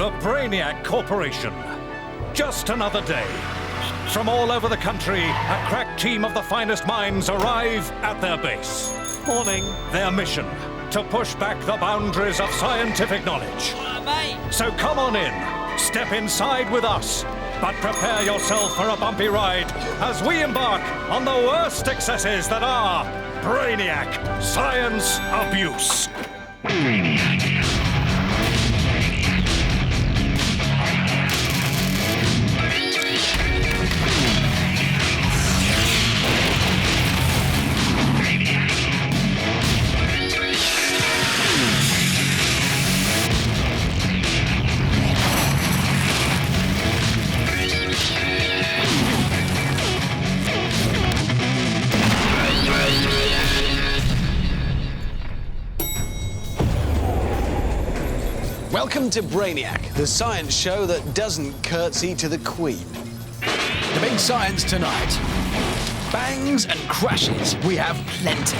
the Brainiac Corporation. Just another day. From all over the country, a crack team of the finest minds arrive at their base. Morning. Their mission, to push back the boundaries of scientific knowledge. So come on in, step inside with us, but prepare yourself for a bumpy ride as we embark on the worst excesses that are Brainiac Science Abuse. Welcome to Brainiac, the science show that doesn't curtsy to the Queen. The big science tonight. Bangs and crashes, we have plenty.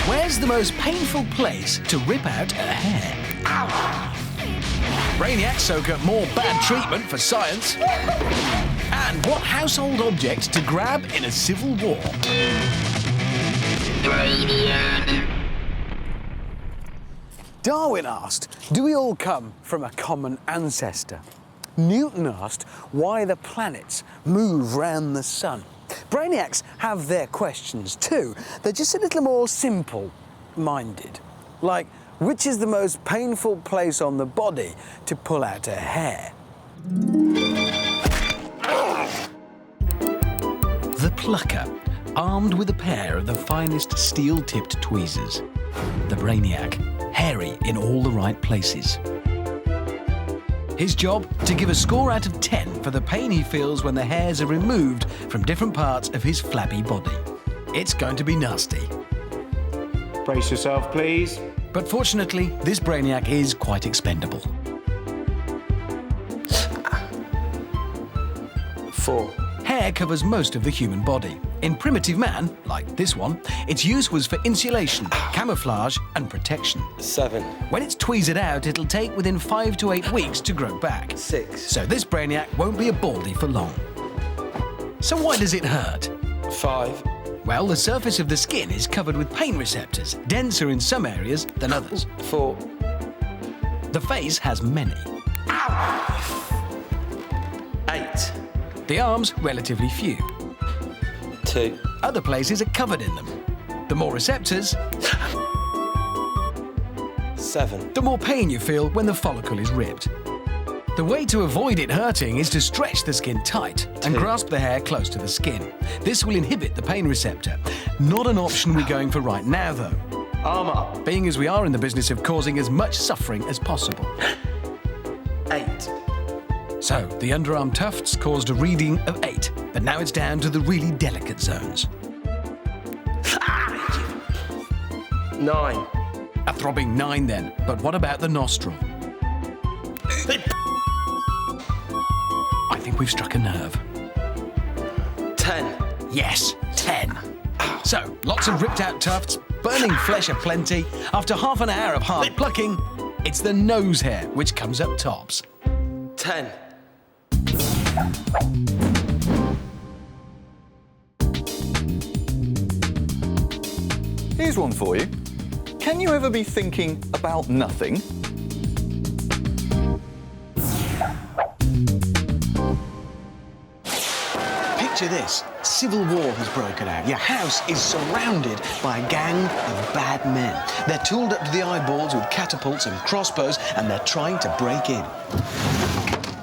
Where's the most painful place to rip out a hair? Ow! Brainiac soak up more bad treatment for science. And what household object to grab in a civil war? Brainiac. Darwin asked, do we all come from a common ancestor? Newton asked why the planets move round the sun. Brainiacs have their questions too. They're just a little more simple-minded. Like, which is the most painful place on the body to pull out a hair? The plucker, armed with a pair of the finest steel-tipped tweezers. The Brainiac, hairy in all the right places. His job, to give a score out of 10 for the pain he feels when the hairs are removed from different parts of his flabby body. It's going to be nasty. Brace yourself, please. But fortunately, this Brainiac is quite expendable. 4. Hair covers most of the human body. In primitive man, like this one, its use was for insulation, camouflage and protection. 7. When it's tweezed out, it'll take within 5 to 8 weeks to grow back. 6. So this Brainiac won't be a baldy for long. So why does it hurt? 5. Well, the surface of the skin is covered with pain receptors, denser in some areas than others. 4. The face has many. 8. The arms, relatively few. 2. Other places are covered in them. The more receptors, 7. the more pain you feel when the follicle is ripped. The way to avoid it hurting is to stretch the skin tight and 2. grasp the hair close to the skin. This will inhibit the pain receptor. Not an option we're going for right now, though. Arm up. Being as we are in the business of causing as much suffering as possible. 8. So, the underarm tufts caused a reading of 8, but now it's down to the really delicate zones. 9. A throbbing 9 then, but what about the nostril? I think we've struck a nerve. 10. Yes, 10. So, lots of ripped out tufts, burning flesh aplenty. After half an hour of hard plucking, it's the nose hair which comes up tops. 10. Here's one for you. Can you ever be thinking about nothing? Picture this. Civil war has broken out. Your house is surrounded by a gang of bad men. They're tooled up to the eyeballs with catapults and crossbows, and they're trying to break in.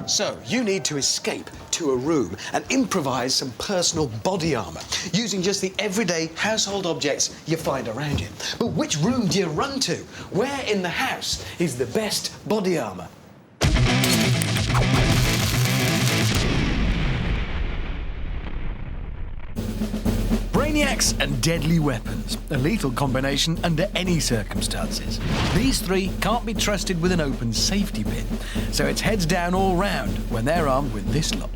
So, you need to escape to a room and improvise some personal body armour, using just the everyday household objects you find around you. But which room do you run to? Where in the house is the best body armour? Brainiacs and deadly weapons, a lethal combination under any circumstances. These three can't be trusted with an open safety pin, so it's heads down all round when they're armed with this lot.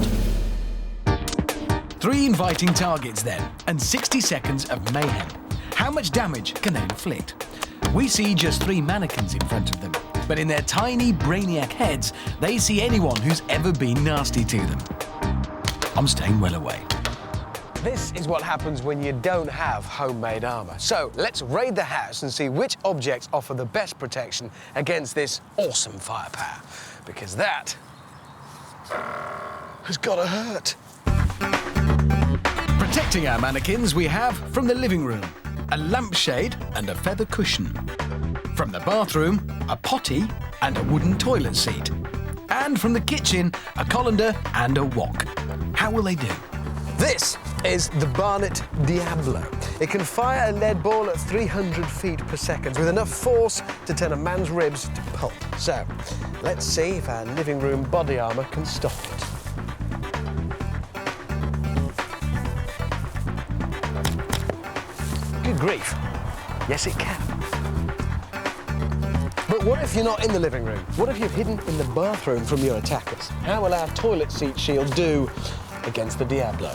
3 inviting targets then, and 60 seconds of mayhem. How much damage can they inflict? We see just 3 mannequins in front of them. but in their tiny Brainiac heads, they see anyone who's ever been nasty to them. I'm staying well away. This is what happens when you don't have homemade armour. So let's raid the house and see which objects offer the best protection against this awesome firepower. Because that has gotta hurt. Protecting our mannequins, we have from the living room a lampshade and a feather cushion. From the bathroom, a potty and a wooden toilet seat. And from the kitchen, a colander and a wok. How will they do? This is the Barnet Diablo. It can fire a lead ball at 300 feet per second with enough force to turn a man's ribs to pulp. So, let's see if our living room body armour can stop it. Good grief. Yes, it can. But what if you're not in the living room? What if you're hidden in the bathroom from your attackers? How will our toilet seat shield do against the Diablo?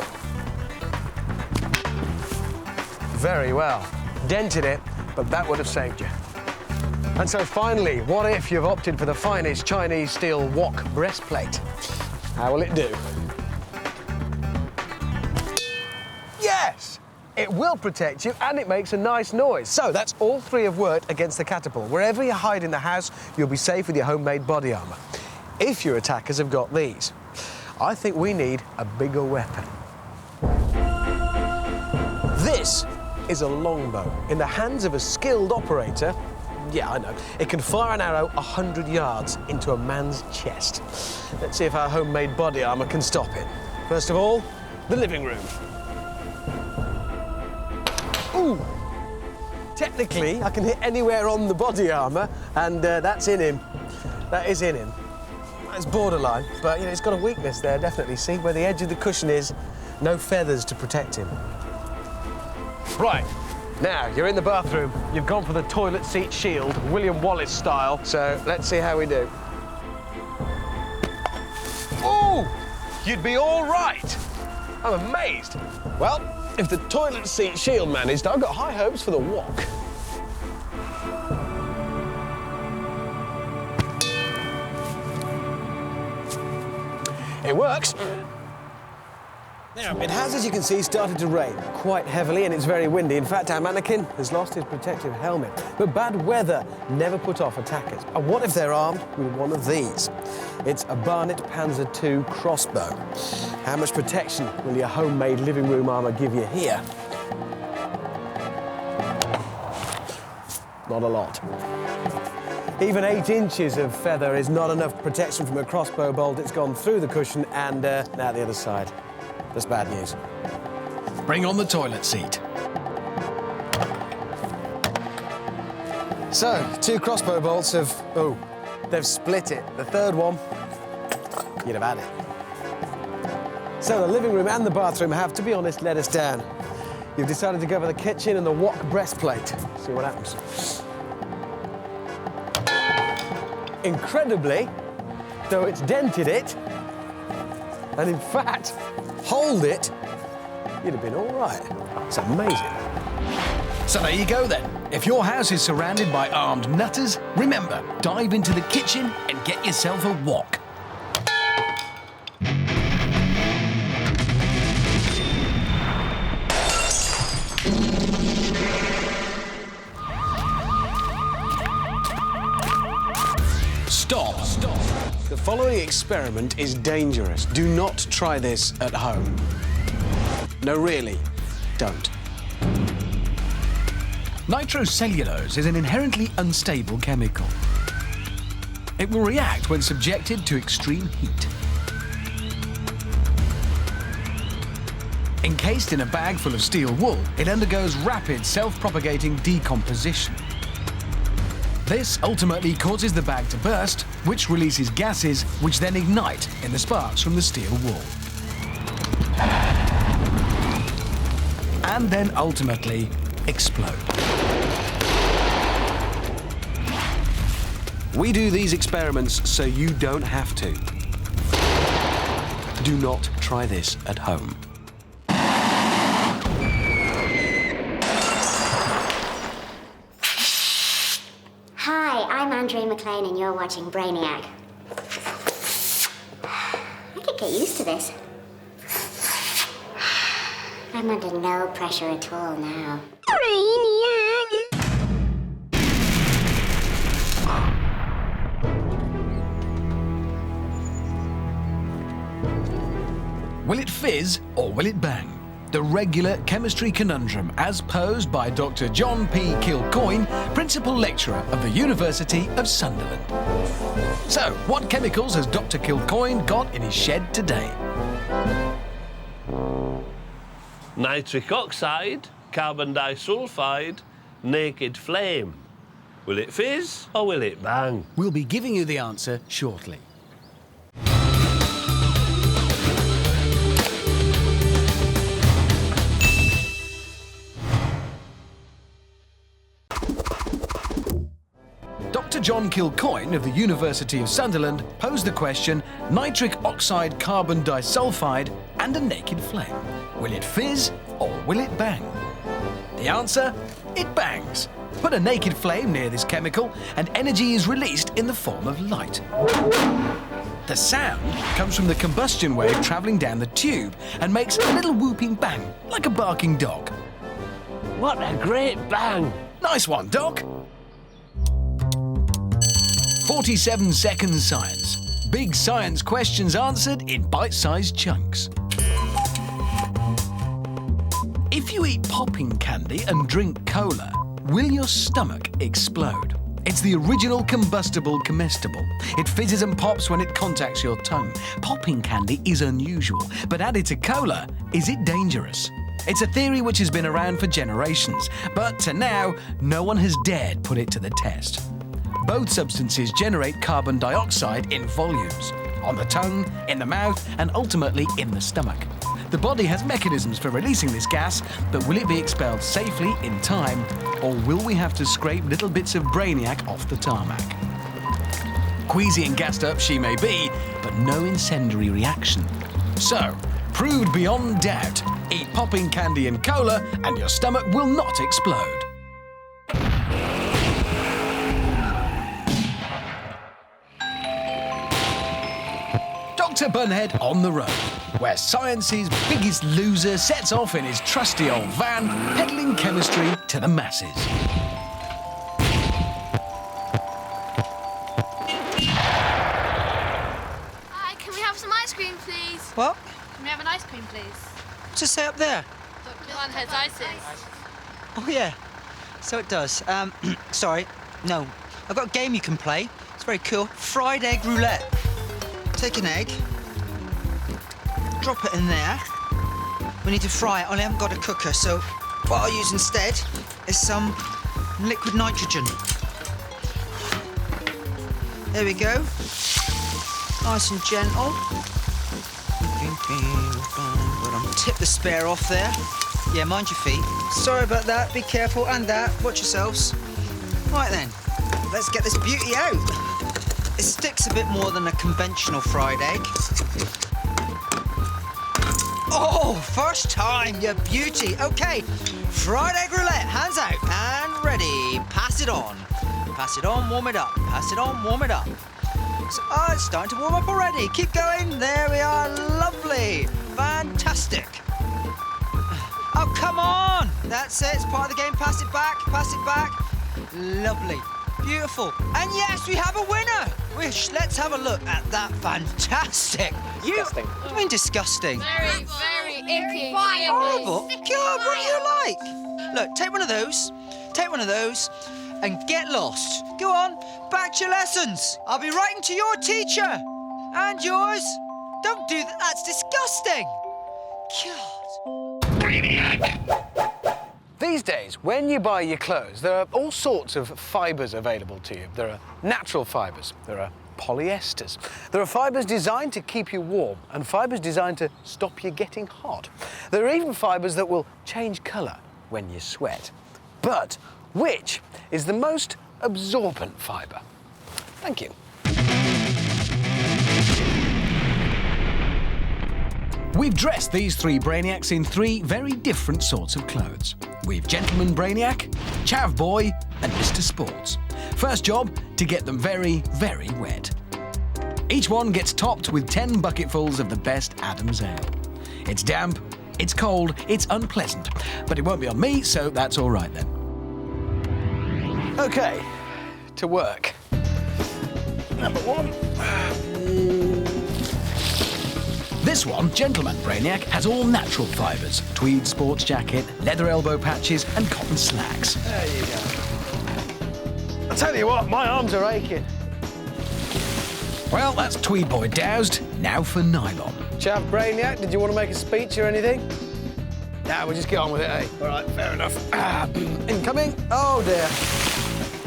Very well. Dented it, but that would have saved you. And so finally, what if you've opted for the finest Chinese steel wok breastplate? How will it do? Yes! It will protect you and it makes a nice noise. So that's all three have worked against the catapult. Wherever you hide in the house, you'll be safe with your homemade body armour. If your attackers have got these, I think we need a bigger weapon. This is a longbow. In the hands of a skilled operator, yeah, I know, it can fire an arrow 100 yards into a man's chest. Let's see if our homemade body armour can stop it. First of all, the living room. Ooh! Technically, I can hit anywhere on the body armour, and that's in him. That is in him. It's borderline, but you know, it's got a weakness there, definitely. See where the edge of the cushion is? No feathers to protect him. Right, now you're in the bathroom. You've gone for the toilet seat shield, William Wallace style. So let's see how we do. Ooh! You'd be all right. I'm amazed. Well, if the toilet seat shield managed, I've got high hopes for the wok. It works. Now, it has, as you can see, started to rain quite heavily and it's very windy. In fact, our mannequin has lost his protective helmet. But bad weather never put off attackers. And what if they're armed with one of these? It's a Barnet Panzer II crossbow. How much protection will your homemade living room armour give you here? Not a lot. Even 8 inches of feather is not enough protection from a crossbow bolt. It's gone through the cushion and now the other side. That's bad news. Bring on the toilet seat. So, 2 crossbow bolts have... oh, they've split it. The third one, you'd have had it. So the living room and the bathroom have, to be honest, let us down. You've decided to go for the kitchen and the wok breastplate. See what happens. Incredibly, though it's dented it, and in fact, hold it, you'd have been all right. It's amazing. So there you go then. If your house is surrounded by armed nutters, remember, dive into the kitchen and get yourself a wok. Stop. The following experiment is dangerous. Do not try this at home. No, really, don't. Nitrocellulose is an inherently unstable chemical. It will react when subjected to extreme heat. Encased in a bag full of steel wool, it undergoes rapid self-propagating decomposition. This ultimately causes the bag to burst, which releases gases which then ignite in the sparks from the steel wool. And then ultimately explode. We do these experiments so you don't have to. Do not try this at home. Hi, Hi, I'm Andrea McLean and you're watching Brainiac. I could get used to this. I'm under no pressure at all now. Brainiac! Will it fizz or will it bang? The regular chemistry conundrum as posed by Dr. John P. Kilcoyne, Principal Lecturer of the University of Sunderland. So, what chemicals has Dr. Kilcoyne got in his shed today? Nitric oxide, carbon disulfide, naked flame. Will it fizz or will it bang? We'll be giving you the answer shortly. Dr. John Kilcoyne of the University of Sunderland posed the question, nitric oxide carbon disulfide and a naked flame. Will it fizz or will it bang? The answer? It bangs. Put a naked flame near this chemical and energy is released in the form of light. The sound comes from the combustion wave travelling down the tube and makes a little whooping bang, like a barking dog. What a great bang! Nice one, Doc! 47 seconds science. Big science questions answered in bite-sized chunks. If you eat popping candy and drink cola, will your stomach explode? It's the original combustible comestible. It fizzes and pops when it contacts your tongue. Popping candy is unusual, but added to cola, is it dangerous? It's a theory which has been around for generations, but to now, no one has dared put it to the test. Both substances generate carbon dioxide in volumes, on the tongue, in the mouth, and ultimately in the stomach. The body has mechanisms for releasing this gas, but will it be expelled safely in time, or will we have to scrape little bits of Brainiac off the tarmac? Queasy and gassed up she may be, but no incendiary reaction. So, proved beyond doubt, eat popping candy and cola and your stomach will not explode. Dr. Bunhead on the road, where science's biggest loser sets off in his trusty old van, peddling chemistry to the masses. Hi, can we have some ice cream, please? What? Can we have an ice cream, please? What's it say up there? Dr. Bunhead's ices. Oh, yeah. So it does. Sorry. No. I've got a game you can play. It's very cool. Fried egg roulette. Take an egg. Drop it in there. We need to fry it. I haven't got a cooker, so what I'll use instead is some liquid nitrogen. There we go. Nice and gentle. Tip the spare off there. Yeah, mind your feet. Sorry about that. Be careful. And that. Watch yourselves. Right then. Let's get this beauty out. It sticks a bit more than a conventional fried egg. Oh, first time, you beauty. Okay, fried egg roulette, hands out and ready. Pass it on. Pass it on, warm it up. Pass it on, warm it up. So, it's starting to warm up already. Keep going. There we are. Lovely. Fantastic. Oh, come on. That's it. It's part of the game. Pass it back. Pass it back. Lovely. Beautiful. And yes, we have a winner. Let's have a look at that. Fantastic. Disgusting. What do you mean disgusting? Very, very icky. Horrible. God, what do you like? Look, take one of those. Take one of those and get lost. Go on, back to your lessons. I'll be writing to your teacher. And yours. Don't do that. That's disgusting. God. These days, when you buy your clothes, there are all sorts of fibres available to you. There are natural fibres, there are polyesters. There are fibres designed to keep you warm and fibres designed to stop you getting hot. There are even fibres that will change colour when you sweat. But which is the most absorbent fibre? Thank you. We've dressed these three Brainiacs in three very different sorts of clothes. We've Gentleman Brainiac, Chav Boy, and Mr. Sports. First job, to get them very, very wet. Each one gets topped with 10 bucketfuls of the best Adam's ale. It's damp, it's cold, it's unpleasant, but it won't be on me, so that's all right then. OK, to work. Number one. This one, Gentleman Brainiac, has all natural fibres. Tweed sports jacket, leather elbow patches and cotton slacks. There you go. I tell you what, my arms are aching. Well, that's Tweed Boy doused. Now for nylon. Chav Brainiac, did you want to make a speech or anything? Nah, we'll just get on with it, eh? All right, fair enough. Incoming. Oh, dear.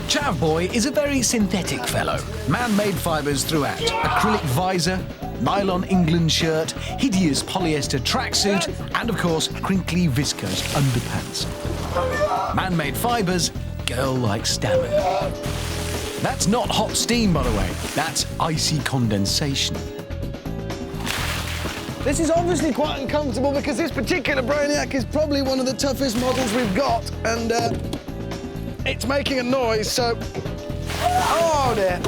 Chav Boy is a very synthetic fellow. Man-made fibres throughout. Acrylic visor, nylon England shirt, hideous polyester tracksuit, and of course, crinkly viscose underpants. Man-made fibres, girl-like stamina. That's not hot steam, by the way. That's icy condensation. This is obviously quite uncomfortable because this particular Brainiac is probably one of the toughest models we've got, and it's making a noise, so... Oh, dear.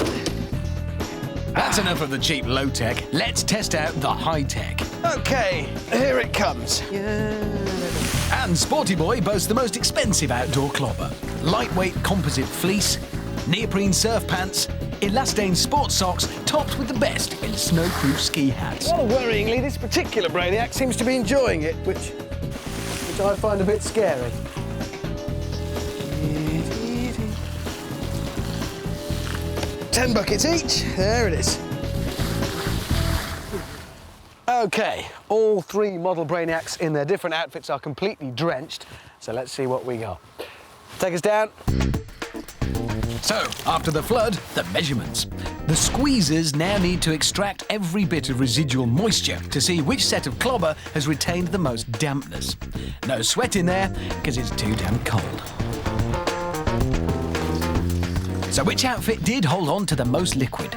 That's enough of the cheap low-tech. Let's test out the high-tech. OK, here it comes. And Sporty Boy boasts the most expensive outdoor clobber. Lightweight composite fleece, neoprene surf pants, elastane sports socks, topped with the best in snowproof ski hats. Well, worryingly, this particular Brainiac seems to be enjoying it, which I find a bit scary. 10 buckets each. There it is. OK, all 3 model Brainiacs in their different outfits are completely drenched, so let's see what we got. Take us down. So, after the flood, the measurements. The squeezers now need to extract every bit of residual moisture to see which set of clobber has retained the most dampness. No sweat in there, because it's too damn cold. So which outfit did hold on to the most liquid?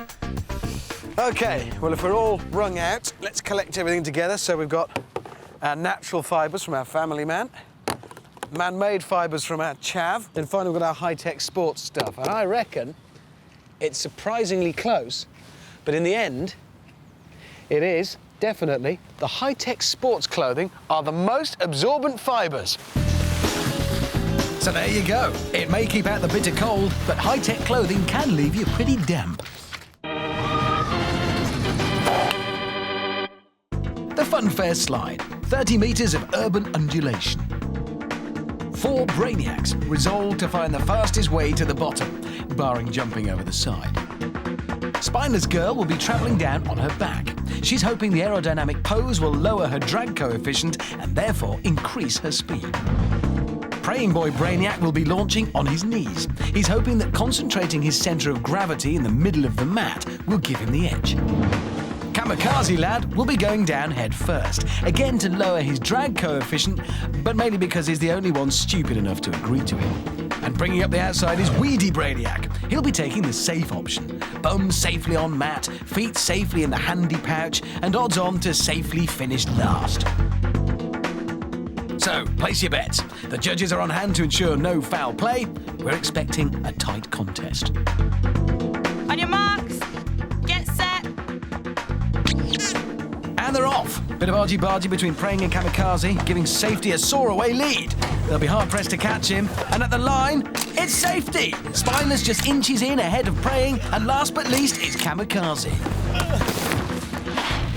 OK, well, if we're all wrung out, let's collect everything together. So we've got our natural fibres from our family man, man-made fibres from our chav, and finally we've got our high-tech sports stuff. And I reckon it's surprisingly close, but in the end, it is definitely the high-tech sports clothing are the most absorbent fibres. So there you go. It may keep out the bitter cold, but high-tech clothing can leave you pretty damp. The Funfair slide. 30 metres of urban undulation. 4 Brainiacs resolved to find the fastest way to the bottom, barring jumping over the side. Spineless Girl will be travelling down on her back. She's hoping the aerodynamic pose will lower her drag coefficient and therefore increase her speed. Praying Boy Brainiac will be launching on his knees. He's hoping that concentrating his centre of gravity in the middle of the mat will give him the edge. Kamikaze Lad will be going down head first, again to lower his drag coefficient, but mainly because he's the only one stupid enough to agree to it. And bringing up the outside is Weedy Brainiac. He'll be taking the safe option. Bum safely on mat, feet safely in the handy pouch, and odds on to safely finish last. So, place your bets. The judges are on hand to ensure no foul play. We're expecting a tight contest. On your marks, get set. And they're off. Bit of argy-bargy between Praying and Kamikaze, giving Safety a soar-away lead. They'll be hard-pressed to catch him. And at the line, it's Safety. Spineless just inches in ahead of Praying, and last but least, it's Kamikaze.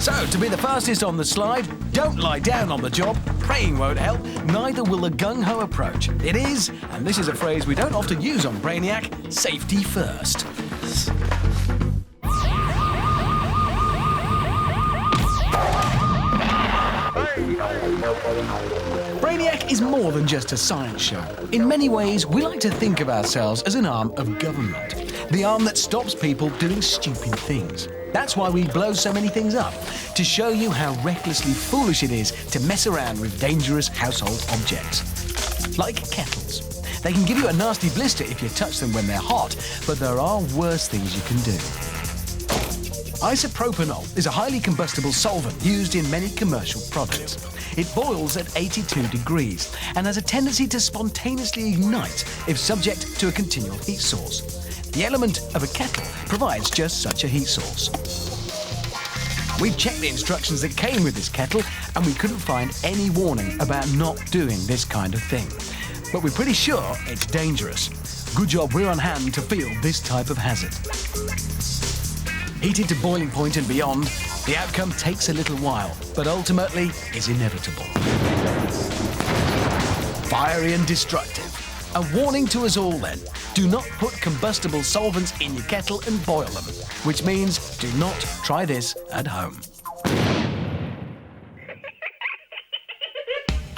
So, to be the fastest on the slide, don't lie down on the job. Praying won't help, neither will the gung-ho approach. It is, and this is a phrase we don't often use on Brainiac, safety first. Brainiac is more than just a science show. In many ways, we like to think of ourselves as an arm of government. The arm that stops people doing stupid things. That's why we blow so many things up, to show you how recklessly foolish it is to mess around with dangerous household objects. Like kettles. They can give you a nasty blister if you touch them when they're hot, but there are worse things you can do. Isopropanol is a highly combustible solvent used in many commercial products. It boils at 82 degrees and has a tendency to spontaneously ignite if subject to a continual heat source. The element of a kettle provides just such a heat source. We've checked the instructions that came with this kettle and we couldn't find any warning about not doing this kind of thing. But we're pretty sure it's dangerous. Good job we're on hand to field this type of hazard. Heated to boiling point and beyond, the outcome takes a little while, but ultimately is inevitable. Fiery and destructive. A warning to us all then. Do not put combustible solvents in your kettle and boil them, which means do not try this at home.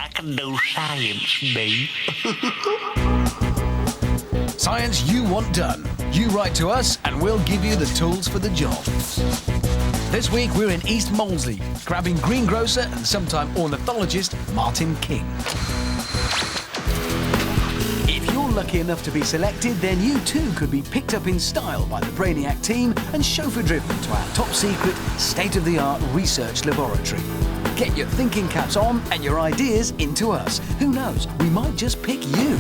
I can do science, me. Science you want done. You write to us and we'll give you the tools for the job. This week we're in East Molesey, grabbing greengrocer and sometime ornithologist Martin King. If you're lucky enough to be selected, then you too could be picked up in style by the Brainiac team and chauffeur-driven to our top-secret, state-of-the-art research laboratory. Get your thinking caps on and your ideas into us. Who knows, we might just pick you.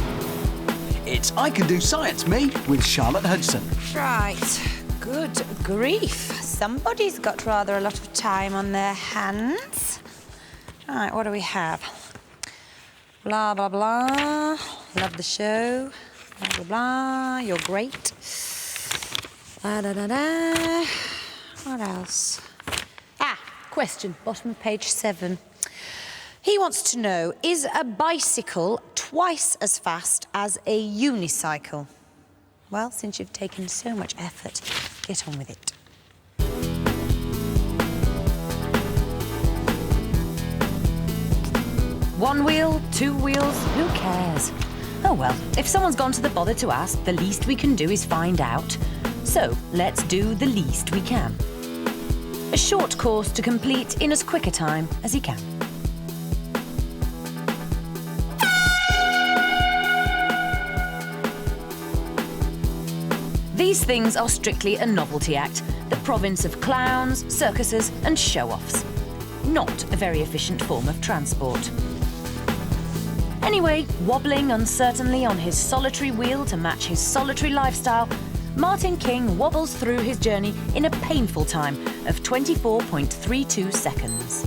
It's I Can Do Science, Me, with Charlotte Hudson. Right. Good grief. Somebody's got rather a lot of time on their hands. Right, what do we have? Blah, blah, blah. Love the show. Blah, blah, blah. You're great. Da, da, da, da. What else? Ah, question. Bottom of page 7. He wants to know, is a bicycle twice as fast as a unicycle? Well, since you've taken so much effort, get on with it. One wheel, two wheels, who cares? Oh well, if someone's gone to the bother to ask, the least we can do is find out. So, let's do the least we can. A short course to complete in as quick a time as he can. These things are strictly a novelty act, the province of clowns, circuses and show-offs. Not a very efficient form of transport. Anyway, wobbling uncertainly on his solitary wheel to match his solitary lifestyle, Martin King wobbles through his journey in a painful time of 24.32 seconds.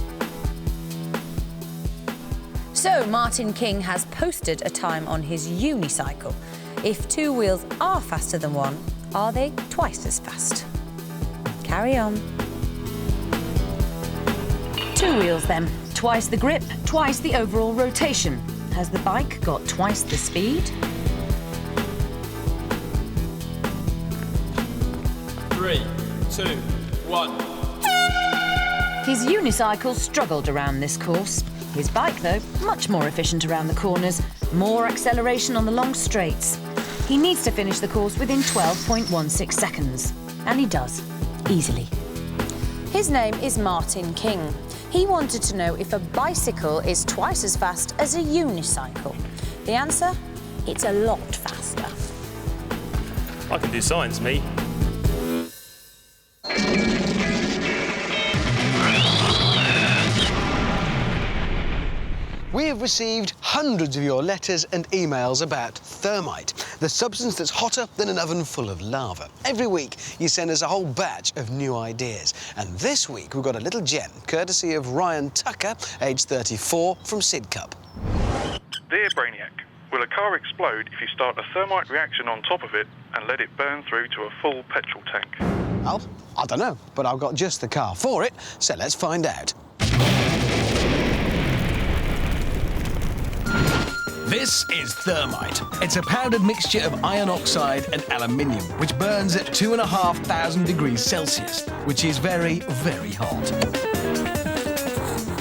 So Martin King has posted a time on his unicycle. If two wheels are faster than one, are they twice as fast? Carry on. Two wheels then. Twice the grip, twice the overall rotation. Has the bike got twice the speed? 3, 2, 1. His unicycle struggled around this course. His bike, though, much more efficient around the corners, more acceleration on the long straights. He needs to finish the course within 12.16 seconds. And he does, easily. His name is Martin King. He wanted to know if a bicycle is twice as fast as a unicycle. The answer? It's a lot faster. I can do science, me. We have received hundreds of your letters and emails about thermite, the substance that's hotter than an oven full of lava. Every week, you send us a whole batch of new ideas. And this week, we've got a little gem, courtesy of Ryan Tucker, aged 34, from Sidcup. Dear Brainiac, will a car explode if you start a thermite reaction on top of it and let it burn through to a full petrol tank? Well, I don't know, but I've got just the car for it, so let's find out. This is thermite. It's a powdered mixture of iron oxide and aluminium, which burns at 2,500 degrees Celsius, which is very, very hot.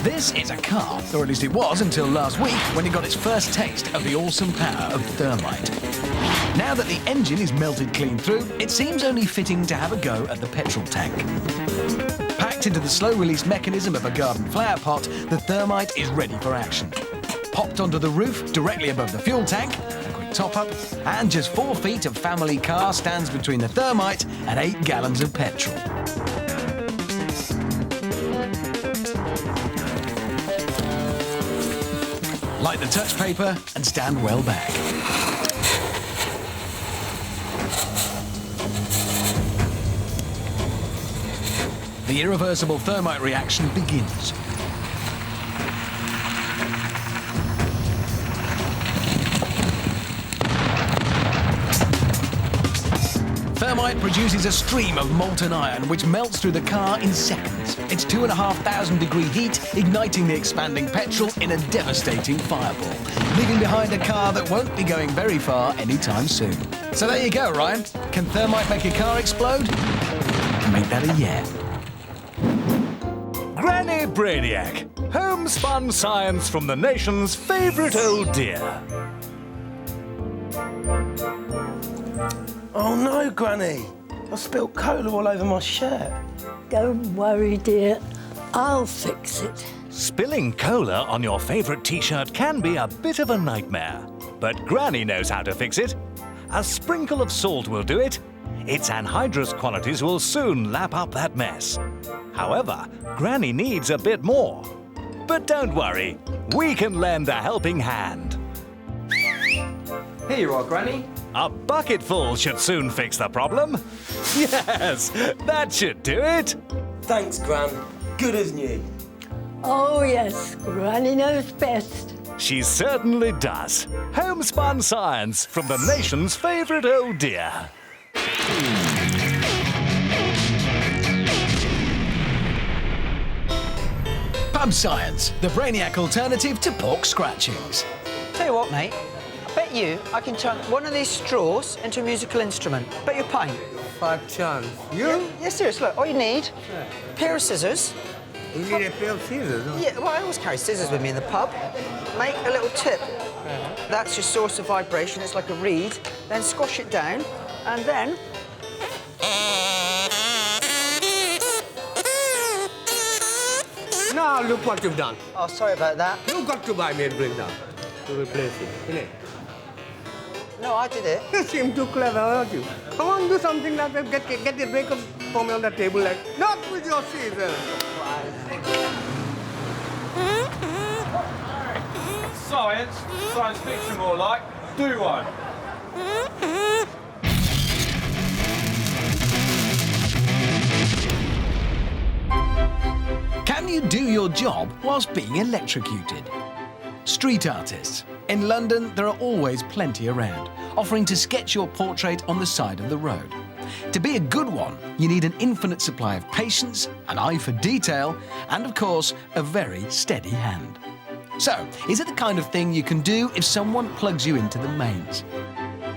This is a car, or at least it was until last week when it got its first taste of the awesome power of thermite. Now that the engine is melted clean through, it seems only fitting to have a go at the petrol tank. Packed into the slow-release mechanism of a garden flower pot, the thermite is ready for action. Popped onto the roof directly above the fuel tank, a quick top-up, and just 4 feet of family car stands between the thermite and 8 gallons of petrol. Light the touch paper and stand well back. The irreversible thermite reaction begins. Thermite produces a stream of molten iron which melts through the car in seconds. It's 2,500-degree heat igniting the expanding petrol in a devastating fireball, leaving behind a car that won't be going very far anytime soon. So there you go, Ryan. Can thermite make a car explode? Make that a yeah. Granny Brainiac. Homespun science from the nation's favourite old dear. Oh no, Granny. I spilled cola all over my shirt. Don't worry, dear. I'll fix it. Spilling cola on your favourite t-shirt can be a bit of a nightmare. But Granny knows how to fix it. A sprinkle of salt will do it. Its anhydrous qualities will soon lap up that mess. However, Granny needs a bit more. But don't worry, we can lend a helping hand. Here you are, Granny. A bucketful should soon fix the problem. Yes, that should do it. Thanks, Gran. Good as new. Oh, yes, Granny knows best. She certainly does. Homespun science from the nation's favourite old dear. Pub science, the Brainiac alternative to pork scratchings. Tell you what, mate. I bet you I can turn one of these straws into a musical instrument. Bet you a pint. 5 chance. You? Yeah, serious. Look, all you need, a pair of scissors. You need a pair of scissors? Huh? Yeah, well, I always carry scissors with me in the pub. Make a little tip. That's your source of vibration. It's like a reed. Then squash it down, and then... Now look what you've done. Oh, sorry about that. You've got to buy me a drink now to replace it, innit? No, I did it. You seem too clever, aren't you? Come on, do something like that. Get the drink for me on the table, like, not with your scissors. Science fiction more like. Do one. Can you do your job whilst being electrocuted? Street artists. In London, there are always plenty around, offering to sketch your portrait on the side of the road. To be a good one, you need an infinite supply of patience, an eye for detail, and of course, a very steady hand. So, is it the kind of thing you can do if someone plugs you into the mains?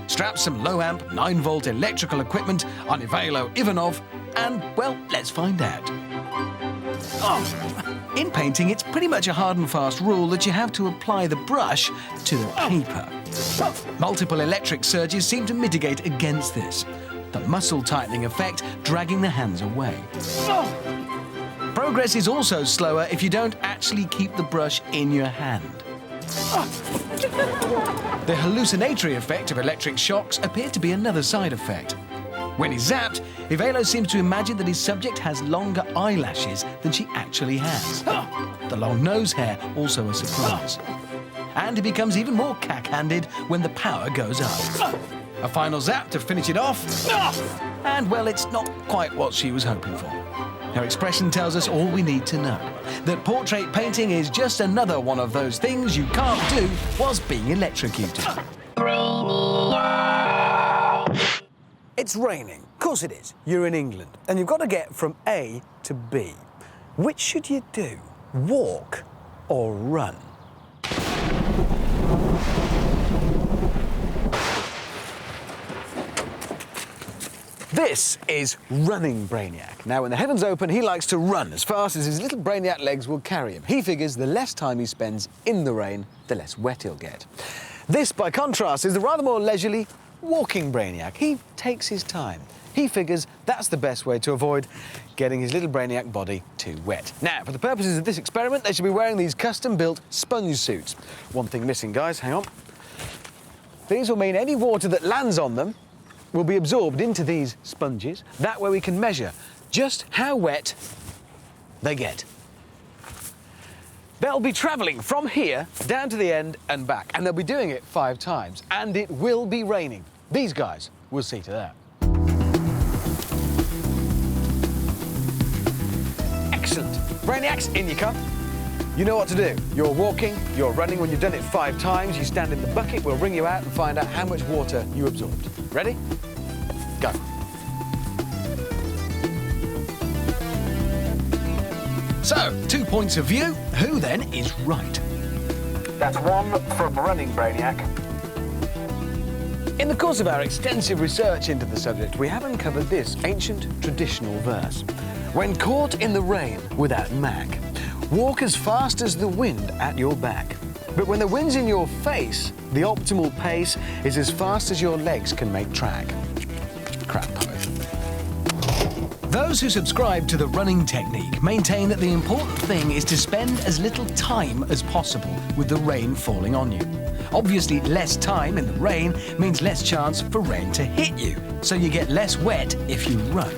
Strap some low-amp, 9-volt electrical equipment on Ivalo Ivanov, and, well, let's find out. In painting, it's pretty much a hard and fast rule that you have to apply the brush to the paper. Multiple electric surges seem to mitigate against this, the muscle-tightening effect dragging the hands away. Progress is also slower if you don't actually keep the brush in your hand. The hallucinatory effect of electric shocks appeared to be another side effect. When he's zapped, Ivalo seems to imagine that his subject has longer eyelashes than she actually has. The long nose hair also a surprise. And he becomes even more cack-handed when the power goes up. A final zap to finish it off. And, well, it's not quite what she was hoping for. Her expression tells us all we need to know. That portrait painting is just another one of those things you can't do whilst being electrocuted. It's raining. Of course it is. You're in England, and you've got to get from A to B. Which should you do? Walk or run? This is running Brainiac. Now, when the heavens open, he likes to run as fast as his little Brainiac legs will carry him. He figures the less time he spends in the rain, the less wet he'll get. This, by contrast, is the rather more leisurely walking Brainiac. He takes his time. He figures that's the best way to avoid getting his little Brainiac body too wet. Now, for the purposes of this experiment, they should be wearing these custom-built sponge suits. One thing missing, guys, hang on. These will mean any water that lands on them will be absorbed into these sponges. That way we can measure just how wet they get. They'll be travelling from here down to the end and back, and they'll be doing it 5 times, and it will be raining. These guys will see to that. Brainiacs, in you come. You know what to do. You're walking, you're running. When you've done it 5 times, you stand in the bucket. We'll wring you out and find out how much water you absorbed. Ready? Go. So, 2 points of view. Who then is right? That's 1 from Running Brainiac. In the course of our extensive research into the subject, we have uncovered this ancient traditional verse. When caught in the rain without mac, walk as fast as the wind at your back. But when the wind's in your face, the optimal pace is as fast as your legs can make track. Crap poet. Those who subscribe to the running technique maintain that the important thing is to spend as little time as possible with the rain falling on you. Obviously, less time in the rain means less chance for rain to hit you, so you get less wet if you run.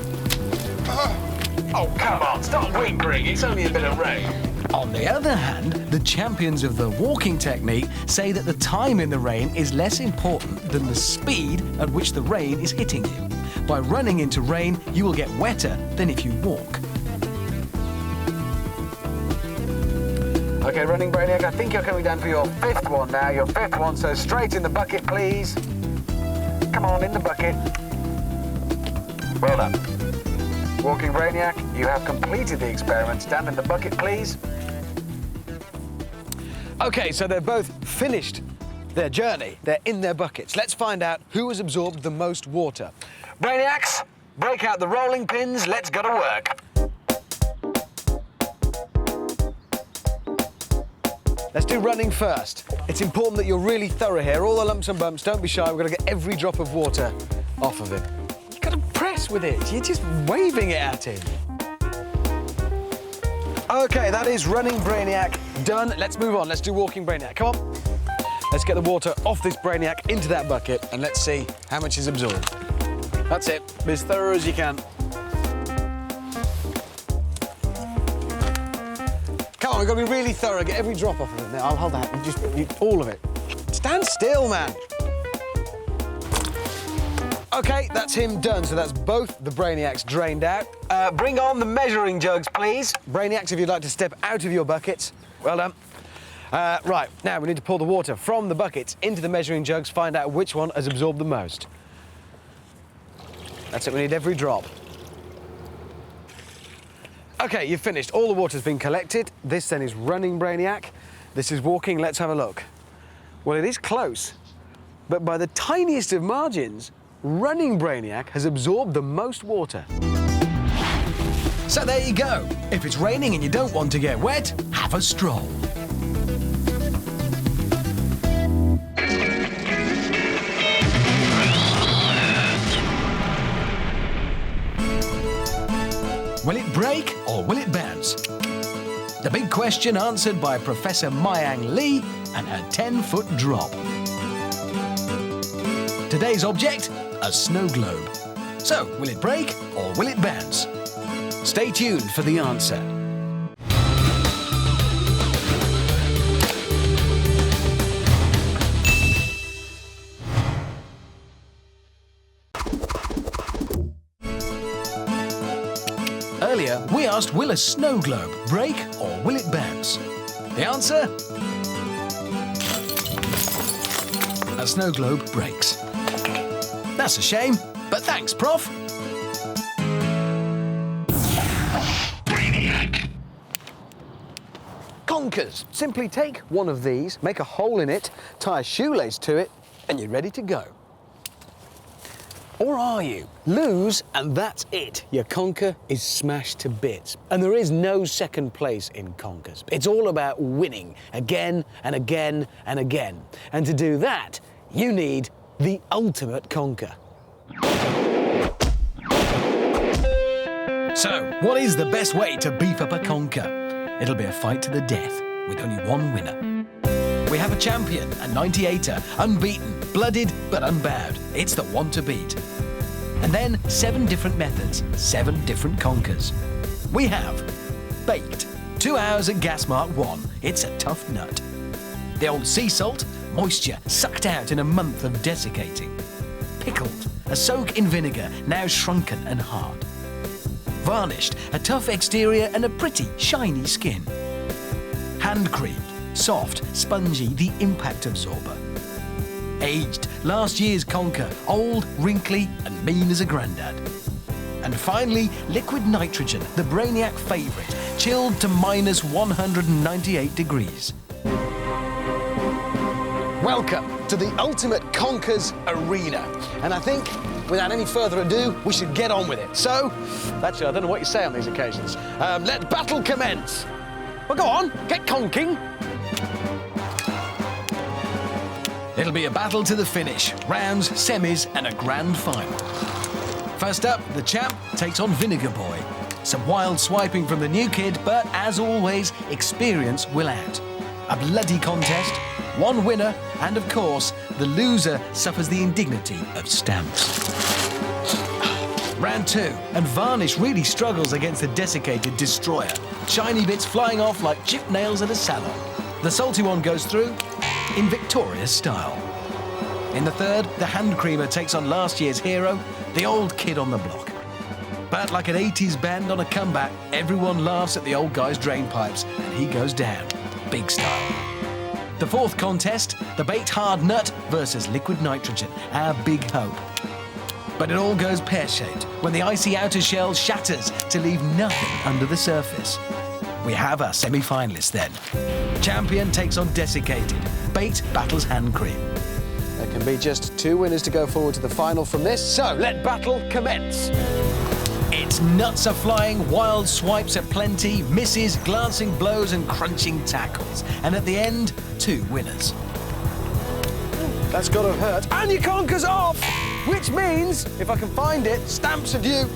Oh, come on, stop whimpering. It's only a bit of rain. On the other hand, the champions of the walking technique say that the time in the rain is less important than the speed at which the rain is hitting you. By running into rain, you will get wetter than if you walk. OK, Running Brainiac, I think you're coming down for your 5th one now. Your 5th one, so straight in the bucket, please. Come on, in the bucket. Well done. Walking Brainiac, you have completed the experiment. Stand in the bucket, please. OK, so they're both finished their journey. They're in their buckets. Let's find out who has absorbed the most water. Brainiacs, break out the rolling pins. Let's go to work. Let's do running first. It's important that you're really thorough here. All the lumps and bumps, don't be shy. We've got to get every drop of water off of it. You've got to press with it. You're just waving it at him. OK, that is Running Brainiac done. Let's move on. Let's do Walking Brainiac. Come on. Let's get the water off this Brainiac into that bucket and let's see how much is absorbed. That's it. Be as thorough as you can. Come on, we've got to be really thorough. Get every drop off of it. Now, I'll hold that. Just all of it. Stand still, man. OK, that's him done. So that's both the Brainiacs drained out. Bring on the measuring jugs, please. Brainiacs, if you'd like to step out of your buckets. Well done. Right, now we need to pour the water from the buckets into the measuring jugs, find out which one has absorbed the most. That's it, we need every drop. OK, you've finished. All the water's been collected. This then is Running Brainiac. This is Walking. Let's have a look. Well, it is close, but by the tiniest of margins, Running Brainiac has absorbed the most water. So there you go. If it's raining and you don't want to get wet, have a stroll. Will it break or will it bounce? The big question answered by Professor Myang Lee and her 10-foot drop. Today's object, a snow globe. So, will it break or will it bounce? Stay tuned for the answer. Earlier, we asked, will a snow globe break or will it bounce? The answer? A snow globe breaks. That's a shame, but thanks, Prof. Brainiac. Conkers. Simply take one of these, make a hole in it, tie a shoelace to it, and you're ready to go. Or are you? Lose, and that's it. Your conker is smashed to bits. And there is no second place in conkers. It's all about winning again and again and again. And to do that, you need the ultimate conker. So, what is the best way to beef up a conker? It'll be a fight to the death, with only one winner. We have a champion, a 98er, unbeaten, blooded but unbowed. It's the one to beat. And then 7 different methods, 7 different conkers. We have baked, 2 hours at gas mark 1. It's a tough nut. The old sea salt, moisture sucked out in a month of desiccating. Pickled, a soak in vinegar, now shrunken and hard. Varnished, a tough exterior and a pretty, shiny skin. Hand creamed, soft, spongy, the impact absorber. Aged, last year's conker, old, wrinkly and mean as a grandad. And finally, liquid nitrogen, the Brainiac favourite, chilled to minus 198 degrees. Welcome to the ultimate conker's arena. And I think, without any further ado, we should get on with it. So, actually, I don't know what you say on these occasions. Let battle commence. Well, go on, get conking. It'll be a battle to the finish, rounds, semis and a grand final. First up, the champ takes on Vinegar Boy. Some wild swiping from the new kid, but as always, experience will out. A bloody contest, one winner, and of course, the loser suffers the indignity of stamps. Round 2, and Varnish really struggles against the desiccated Destroyer. Shiny bits flying off like chipped nails at a salon. The salty one goes through in victorious style. In the third, the hand creamer takes on last year's hero, the old kid on the block. But like an 80s band on a comeback, everyone laughs at the old guy's drain pipes, and he goes down, big style. The fourth contest, the baked hard nut versus liquid nitrogen, our big hope. But it all goes pear-shaped when the icy outer shell shatters to leave nothing under the surface. We have our semi-finalists then. Champion takes on desiccated, baked battles hand cream. There can be just 2 winners to go forward to the final from this, so let battle commence. Its nuts are flying, wild swipes aplenty, misses, glancing blows and crunching tackles. And at the end, 2 winners. That's got to hurt. And your conker's off! Which means, if I can find it, stamps of you.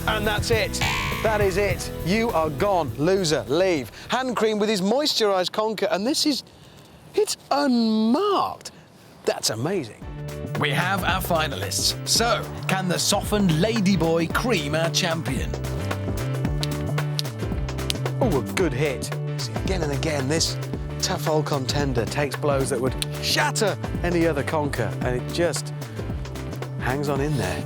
And that's it. That is it. You are gone. Loser, leave. Hand cream with his moisturised conker, and this is... it's unmarked. That's amazing. We have our finalists. So, can the softened ladyboy cream our champion? Oh, a good hit. See, again and again, this tough old contender takes blows that would shatter any other conker, and it just hangs on in there.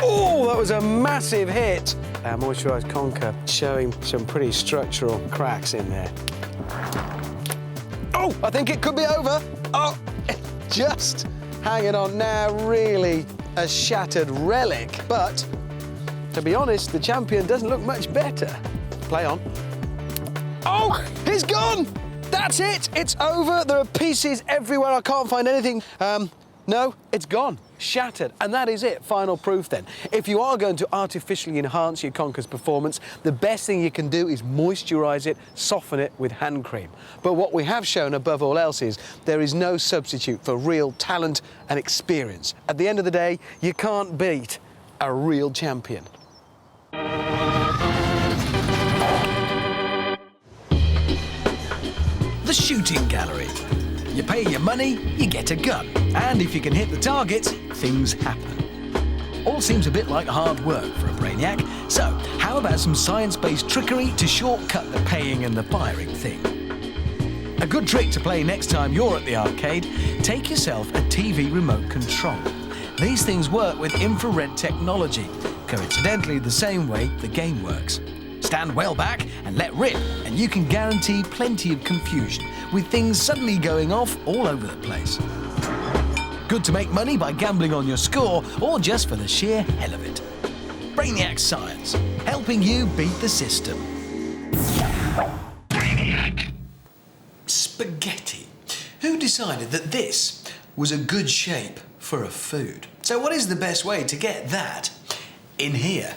Oh, that was a massive hit. Our moisturised conker showing some pretty structural cracks in there. Oh, I think it could be over. Oh, just hanging on now, really a shattered relic. But, to be honest, the champion doesn't look much better. Play on. Oh, he's gone! That's it, it's over. There are pieces everywhere, I can't find anything. No, it's gone, shattered, and that is it, final proof then. If you are going to artificially enhance your conker's performance, the best thing you can do is moisturise it, soften it with hand cream. But what we have shown above all else is there is no substitute for real talent and experience. At the end of the day, you can't beat a real champion. The shooting gallery. You pay your money, you get a gun. And if you can hit the targets, things happen. All seems a bit like hard work for a Brainiac. So, how about some science-based trickery to shortcut the paying and the firing thing? A good trick to play next time you're at the arcade, take yourself a TV remote control. These things work with infrared technology, coincidentally the same way the game works. Stand well back and let rip, and you can guarantee plenty of confusion, with things suddenly going off all over the place. Good to make money by gambling on your score, or just for the sheer hell of it. Brainiac Science, helping you beat the system. Brainiac. Spaghetti. Who decided that this was a good shape for a food? So what is the best way to get that in here?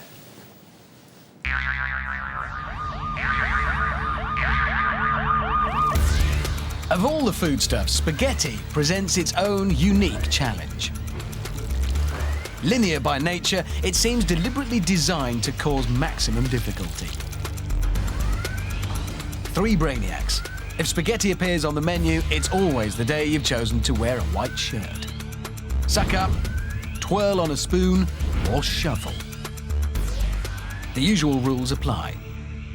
Of all the foodstuffs, spaghetti presents its own unique challenge. Linear by nature, it seems deliberately designed to cause maximum difficulty. 3 Brainiacs. If spaghetti appears on the menu, it's always the day you've chosen to wear a white shirt. Suck up, twirl on a spoon, or shuffle. The usual rules apply.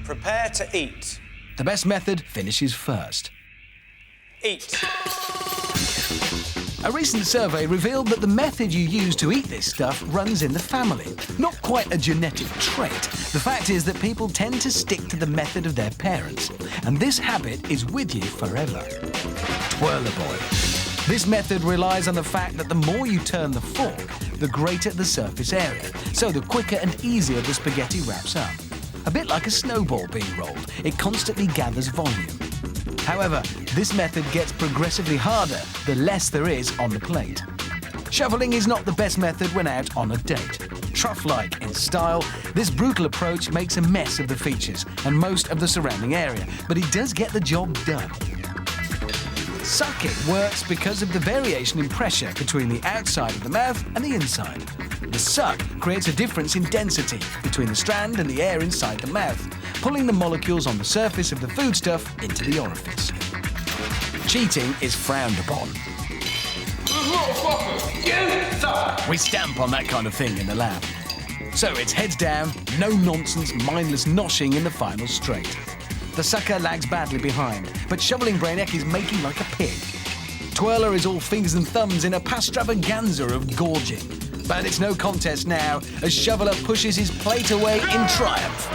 Prepare to eat. The best method finishes first. Eat. A recent survey revealed that the method you use to eat this stuff runs in the family. Not quite a genetic trait. The fact is that people tend to stick to the method of their parents, and this habit is with you forever. Twirler boy. This method relies on the fact that the more you turn the fork, the greater the surface area, so the quicker and easier the spaghetti wraps up. A bit like a snowball being rolled, it constantly gathers volume. However, this method gets progressively harder the less there is on the plate. Shoveling is not the best method when out on a date. Trough-like in style, this brutal approach makes a mess of the features and most of the surrounding area, but it does get the job done. Sucking works because of the variation in pressure between the outside of the mouth and the inside. The suck creates a difference in density between the strand and the air inside the mouth, pulling the molecules on the surface of the foodstuff into the orifice. Cheating is frowned upon. We stamp on that kind of thing in the lab. So it's heads down, no nonsense, mindless noshing in the final straight. The sucker lags badly behind, but Shoveling Brainiac is making like a pig. Twirler is all fingers and thumbs in a pastravaganza of gorging. But it's no contest now, as Shoveler pushes his plate away in triumph.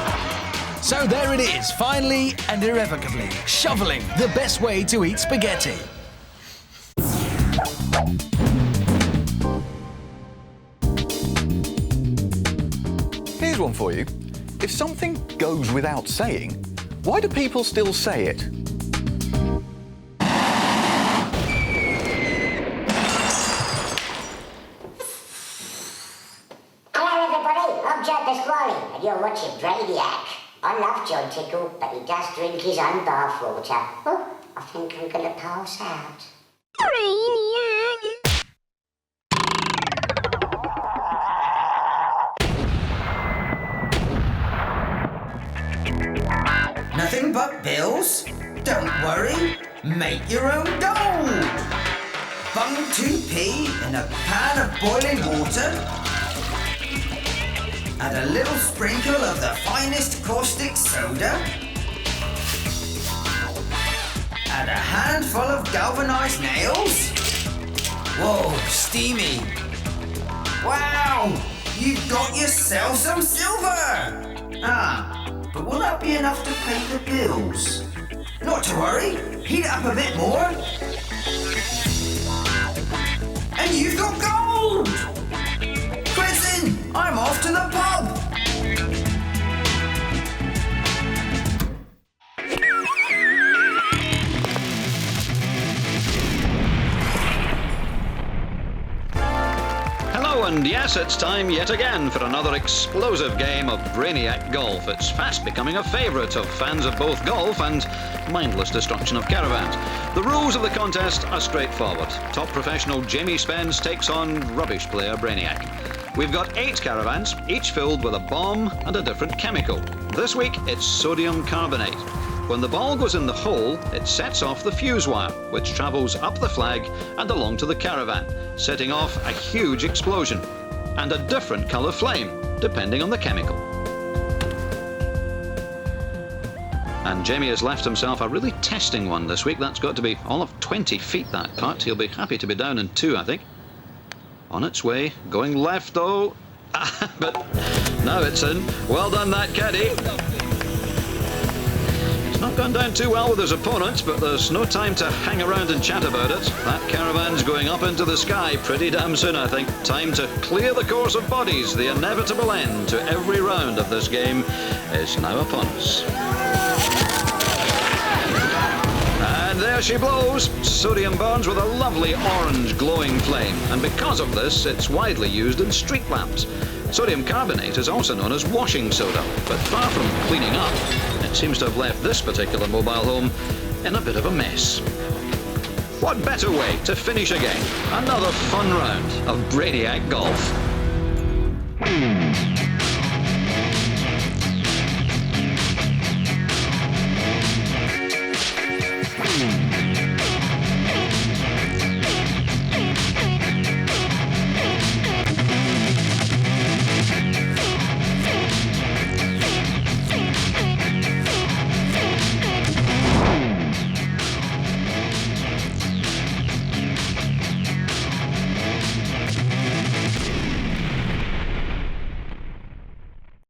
So there it is, finally and irrevocably. Shoveling, the best way to eat spaghetti. Here's one for you. If something goes without saying, why do people still say it? Hello everybody, I'm John Pasquale and you're watching Brainiac. I love John Tickle, but he does drink his own bath water. Oh, I think I'm gonna pass out. Brainiac! Nothing but bills? Don't worry, make your own dough. Bung 2p in a pan of boiling water. Add a little sprinkle of the finest caustic soda. Add a handful of galvanized nails. Whoa, steamy. Wow, you've got yourself some silver. But will that be enough to pay the bills? Not to worry, heat it up a bit more. And you've got gold! Credits in, I'm off to the pub. And yes, it's time yet again for another explosive game of Brainiac Golf. It's fast becoming a favourite of fans of both golf and mindless destruction of caravans. The rules of the contest are straightforward. Top professional Jamie Spence takes on rubbish player Brainiac. We've got 8 caravans, each filled with a bomb and a different chemical. This week, it's sodium carbonate. When the ball goes in the hole, it sets off the fuse wire, which travels up the flag and along to the caravan, setting off a huge explosion and a different colour flame, depending on the chemical. And Jamie has left himself a really testing one this week. That's got to be all of 20 feet, that putt. He'll be happy to be down in 2, I think. On its way, going left though. But now it's in. Well done, that caddy. Not gone down too well with his opponents, but there's no time to hang around and chat about it. That caravan's going up into the sky pretty damn soon, I think. Time to clear the course of bodies. The inevitable end to every round of this game is now upon us. And there she blows. Sodium burns with a lovely orange glowing flame, and because of this, it's widely used in street lamps. Sodium carbonate is also known as washing soda, but far from cleaning up, it seems to have left this particular mobile home in a bit of a mess. What better way to finish a game? Another fun round of Brainiac Golf.